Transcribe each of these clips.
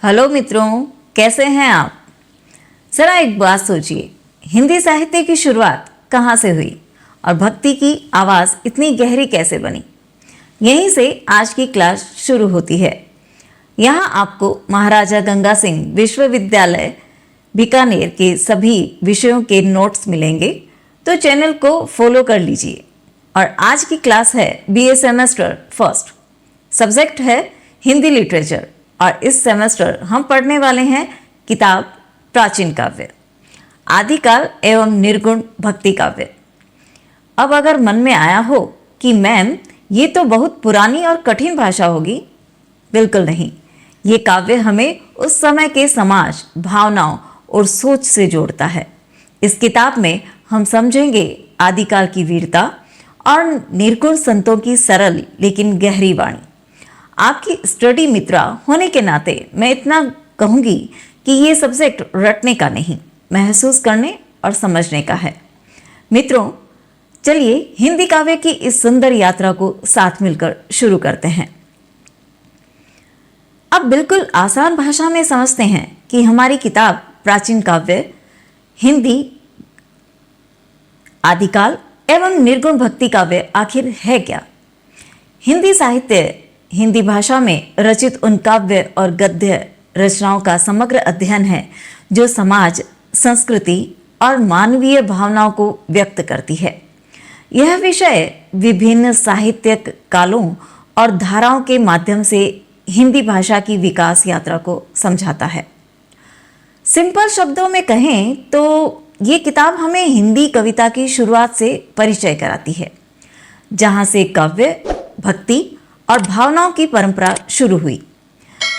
Hello मित्रों, कैसे हैं आप। जरा एक बात सोचिए, हिंदी साहित्य की शुरुआत कहाँ से हुई और भक्ति की आवाज़ इतनी गहरी कैसे बनी। यहीं से आज की क्लास शुरू होती है। यहाँ आपको महाराजा गंगा सिंह विश्वविद्यालय बीकानेर के सभी विषयों के नोट्स मिलेंगे, तो चैनल को फॉलो कर लीजिए। और आज की क्लास है बीए सेमेस्टर फर्स्ट, सब्जेक्ट है हिंदी लिटरेचर और इस सेमेस्टर हम पढ़ने वाले हैं किताब प्राचीन काव्य, आदिकाल एवं निर्गुण भक्ति काव्य। अब अगर मन में आया हो कि मैम ये तो बहुत पुरानी और कठिन भाषा होगी, बिल्कुल नहीं। ये काव्य हमें उस समय के समाज, भावनाओं और सोच से जोड़ता है। इस किताब में हम समझेंगे आदिकाल की वीरता और निर्गुण संतों की सरल लेकिन गहरी वाणी। आपकी स्टडी मित्रा होने के नाते मैं इतना कहूँगी कि ये सब्जेक्ट रटने का नहीं, महसूस करने और समझने का है। मित्रों, चलिए हिंदी काव्य की इस सुंदर यात्रा को साथ मिलकर शुरू करते हैं। अब बिल्कुल आसान भाषा में समझते हैं कि हमारी किताब प्राचीन काव्य हिंदी आदिकाल एवं निर्गुण भक्ति काव्य आखिर है क्या। हिंदी साहित्य हिंदी भाषा में रचित उन काव्य और गद्य रचनाओं का समग्र अध्ययन है जो समाज, संस्कृति और मानवीय भावनाओं को व्यक्त करती है। यह विषय विभिन्न साहित्यिक कालों और धाराओं के माध्यम से हिंदी भाषा की विकास यात्रा को समझाता है। सिंपल शब्दों में कहें तो ये किताब हमें हिंदी कविता की शुरुआत से परिचय कराती है, जहाँ से काव्य, भक्ति और भावनाओं की परंपरा शुरू हुई।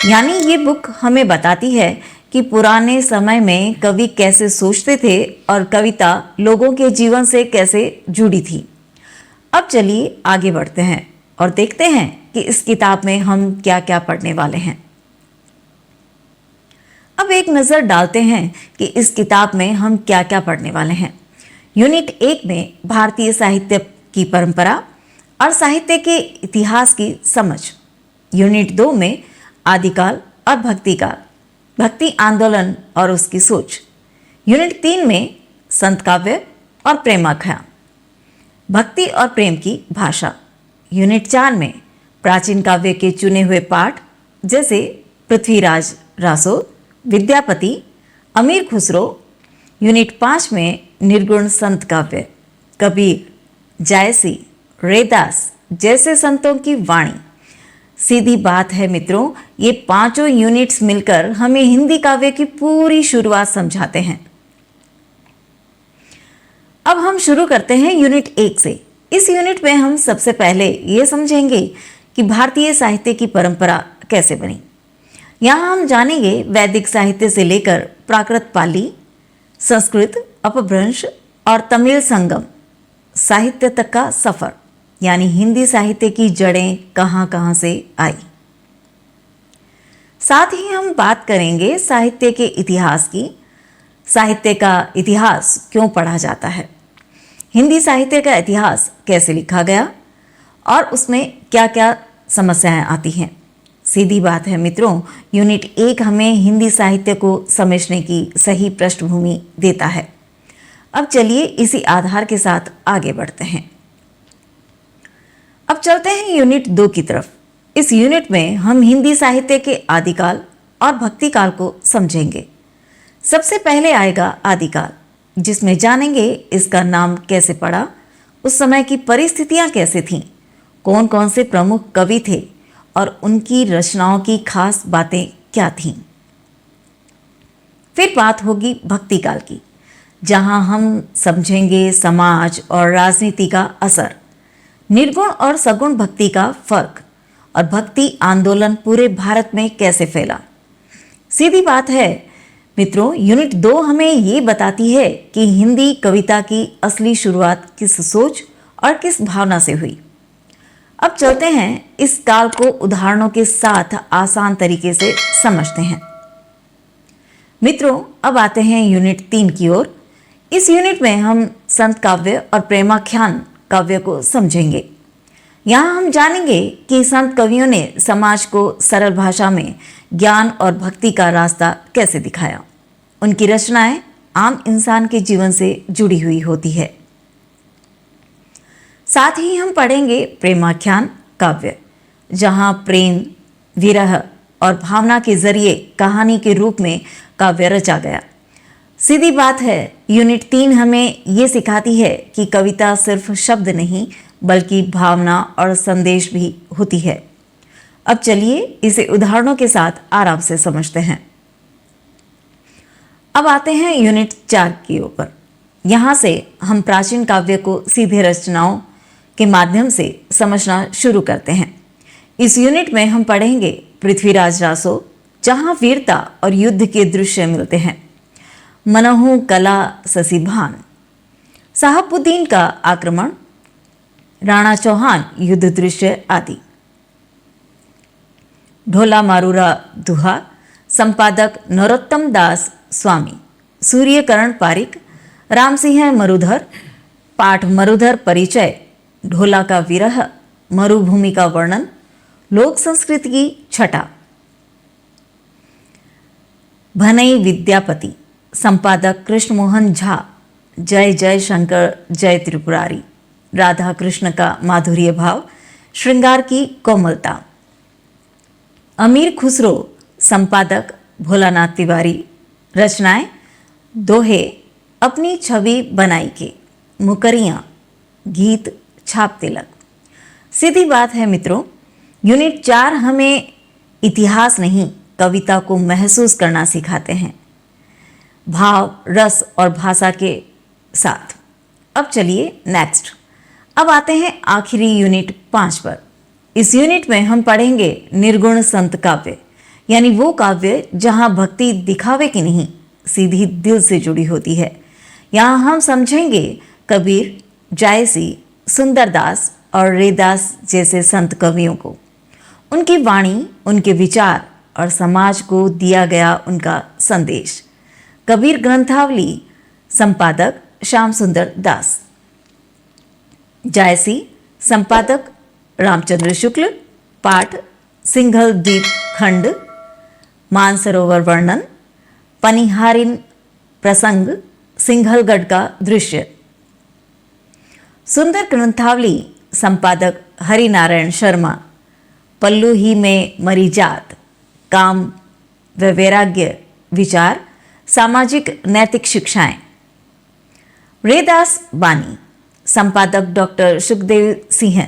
यानी ये बुक हमें बताती है कि पुराने समय में कवि कैसे सोचते थे और कविता लोगों के जीवन से कैसे जुड़ी थी। अब चलिए आगे बढ़ते हैं और देखते हैं कि इस किताब में हम क्या क्या पढ़ने वाले हैं। अब एक नज़र डालते हैं कि इस किताब में हम क्या क्या पढ़ने वाले हैं। यूनिट 1 में भारतीय साहित्य की परंपरा और साहित्य के इतिहास की समझ। यूनिट 2 में आदिकाल और भक्ति काल, भक्ति आंदोलन और उसकी सोच। यूनिट 3 में संत काव्य और प्रेमाख्यान, भक्ति और प्रेम की भाषा। यूनिट 4 में प्राचीन काव्य के चुने हुए पाठ जैसे पृथ्वीराज रासो, विद्यापति, अमीर खुसरो। यूनिट 5 में निर्गुण संत काव्य, कबीर, जायसी, रैदास जैसे संतों की वाणी। सीधी बात है मित्रों, ये पांचों यूनिट्स मिलकर हमें हिंदी काव्य की पूरी शुरुआत समझाते हैं। अब हम शुरू करते हैं यूनिट 1 से। इस यूनिट में हम सबसे पहले ये समझेंगे कि भारतीय साहित्य की परंपरा कैसे बनी। यहाँ हम जानेंगे वैदिक साहित्य से लेकर प्राकृत पाली, संस्कृत, अपभ्रंश और तमिल संगम साहित्य तक का सफर, यानी हिंदी साहित्य की जड़ें कहाँ कहाँ से आई। साथ ही हम बात करेंगे साहित्य के इतिहास की। साहित्य का इतिहास क्यों पढ़ा जाता है, हिंदी साहित्य का इतिहास कैसे लिखा गया और उसमें क्या क्या समस्याएं आती हैं। सीधी बात है मित्रों, यूनिट 1 हमें हिंदी साहित्य को समझने की सही पृष्ठभूमि देता है। अब चलिए इसी आधार के साथ आगे बढ़ते हैं। अब चलते हैं यूनिट 2 की तरफ। इस यूनिट में हम हिंदी साहित्य के आदिकाल और भक्ति काल को समझेंगे। सबसे पहले आएगा आदिकाल, जिसमें जानेंगे इसका नाम कैसे पड़ा, उस समय की परिस्थितियां कैसे थीं, कौन कौन से प्रमुख कवि थे और उनकी रचनाओं की खास बातें क्या थीं। फिर बात होगी भक्ति काल की, जहां हम समझेंगे समाज और राजनीति का असर, निर्गुण और सगुण भक्ति का फर्क और भक्ति आंदोलन पूरे भारत में कैसे फैला। सीधी बात है मित्रों, यूनिट 2 हमें ये बताती है कि हिंदी कविता की असली शुरुआत किस सोच और किस भावना से हुई। अब चलते हैं इस काल को उदाहरणों के साथ आसान तरीके से समझते हैं। मित्रों, अब आते हैं यूनिट 3 की ओर। इस यूनिट में हम संत काव्य और प्रेमाख्यान काव्य को समझेंगे। यहाँ हम जानेंगे कि संत कवियों ने समाज को सरल भाषा में ज्ञान और भक्ति का रास्ता कैसे दिखाया। उनकी रचनाएं आम इंसान के जीवन से जुड़ी हुई होती है। साथ ही हम पढ़ेंगे प्रेमाख्यान काव्य, जहाँ प्रेम, विरह और भावना के जरिए कहानी के रूप में काव्य रचा गया। सीधी बात है, यूनिट 3 हमें ये सिखाती है कि कविता सिर्फ शब्द नहीं बल्कि भावना और संदेश भी होती है। अब चलिए इसे उदाहरणों के साथ आराम से समझते हैं। अब आते हैं यूनिट 4 की ओर। यहाँ से हम प्राचीन काव्य को सीधे रचनाओं के माध्यम से समझना शुरू करते हैं। इस यूनिट में हम पढ़ेंगे पृथ्वीराज रासो, जहाँ वीरता और युद्ध के दृश्य मिलते हैं। मनहु कला ससीभान, साहबुद्दीन का आक्रमण, राणा चौहान युद्ध दृश्य आदि। ढोला मारूरा दुहा, संपादक नरोत्तम दास स्वामी, सूर्यकरण पारिक, रामसिंह मरुधर, पाठ मरुधर परिचय, ढोला का विरह, मरुभूमि का वर्णन, लोक संस्कृति की छटा। भनई विद्यापति, संपादक कृष्ण मोहन झा, जय जय शंकर जय त्रिपुरारी, राधा कृष्ण का माधुर्य भाव, श्रृंगार की कोमलता। अमीर खुसरो, संपादक भोलानाथ तिवारी, रचनाएं दोहे, अपनी छवि बनाई के, मुकरियां, गीत छाप तिलक। सीधी बात है मित्रों, यूनिट 4 हमें इतिहास नहीं कविता को महसूस करना सिखाते हैं, भाव, रस और भाषा के साथ। अब चलिए नेक्स्ट। अब आते हैं आखिरी यूनिट 5 पर। इस यूनिट में हम पढ़ेंगे निर्गुण संत काव्य, यानी वो काव्य जहां भक्ति दिखावे की नहीं सीधी दिल से जुड़ी होती है। यहाँ हम समझेंगे कबीर, जायसी, सुंदरदास और रैदास जैसे संत कवियों को, उनकी वाणी, उनके विचार और समाज को दिया गया उनका संदेश। कबीर ग्रंथावली, संपादक श्याम सुंदर दास। जायसी, संपादक रामचंद्र शुक्ल, पाठ सिंघल द्वीप खंड, मानसरोवर वर्णन, पनिहारिन प्रसंग, सिंघलगढ़ का दृश्य। सुंदर ग्रंथावली, संपादक हरिनारायण शर्मा, पल्लू ही में मरी जात, काम व वैराग्य विचार, सामाजिक नैतिक शिक्षाएं। रैदास बानी, संपादक डॉक्टर सुखदेव सिंह।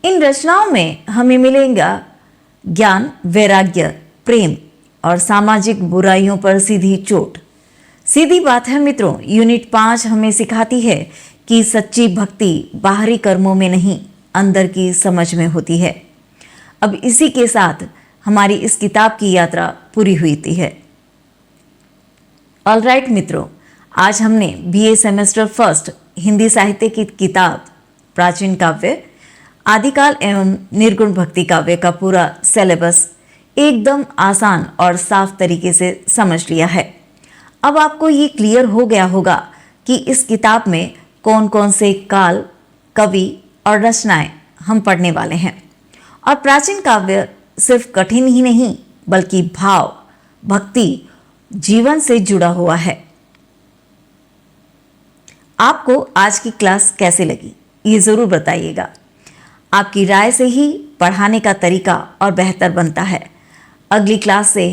इन रचनाओं में हमें मिलेगा ज्ञान, वैराग्य, प्रेम और सामाजिक बुराइयों पर सीधी चोट। सीधी बात है मित्रों, यूनिट 5 हमें सिखाती है कि सच्ची भक्ति बाहरी कर्मों में नहीं, अंदर की समझ में होती है। अब इसी के साथ हमारी इस किताब की यात्रा पूरी हुई है। ऑलराइट मित्रों, आज हमने बीए सेमेस्टर फर्स्ट हिंदी साहित्य की किताब प्राचीन काव्य, आदिकाल एवं निर्गुण भक्ति काव्य का पूरा सिलेबस एकदम आसान और साफ तरीके से समझ लिया है। अब आपको ये क्लियर हो गया होगा कि इस किताब में कौन कौन से काल, कवि और रचनाएं हम पढ़ने वाले हैं। और प्राचीन काव्य सिर्फ कठिन ही नहीं बल्कि भाव, भक्ति, जीवन से जुड़ा हुआ है। आपको आज की क्लास कैसे लगी ये ज़रूर बताइएगा। आपकी राय से ही पढ़ाने का तरीका और बेहतर बनता है। अगली क्लास से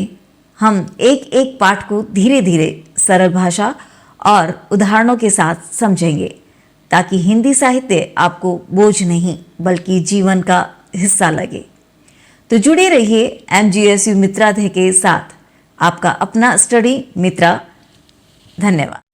हम एक एक पाठ को धीरे धीरे सरल भाषा और उदाहरणों के साथ समझेंगे, ताकि हिंदी साहित्य आपको बोझ नहीं बल्कि जीवन का हिस्सा लगे। तो जुड़े रहिए MGSU मित्राधे के साथ, आपका अपना स्टडी मित्रा। धन्यवाद।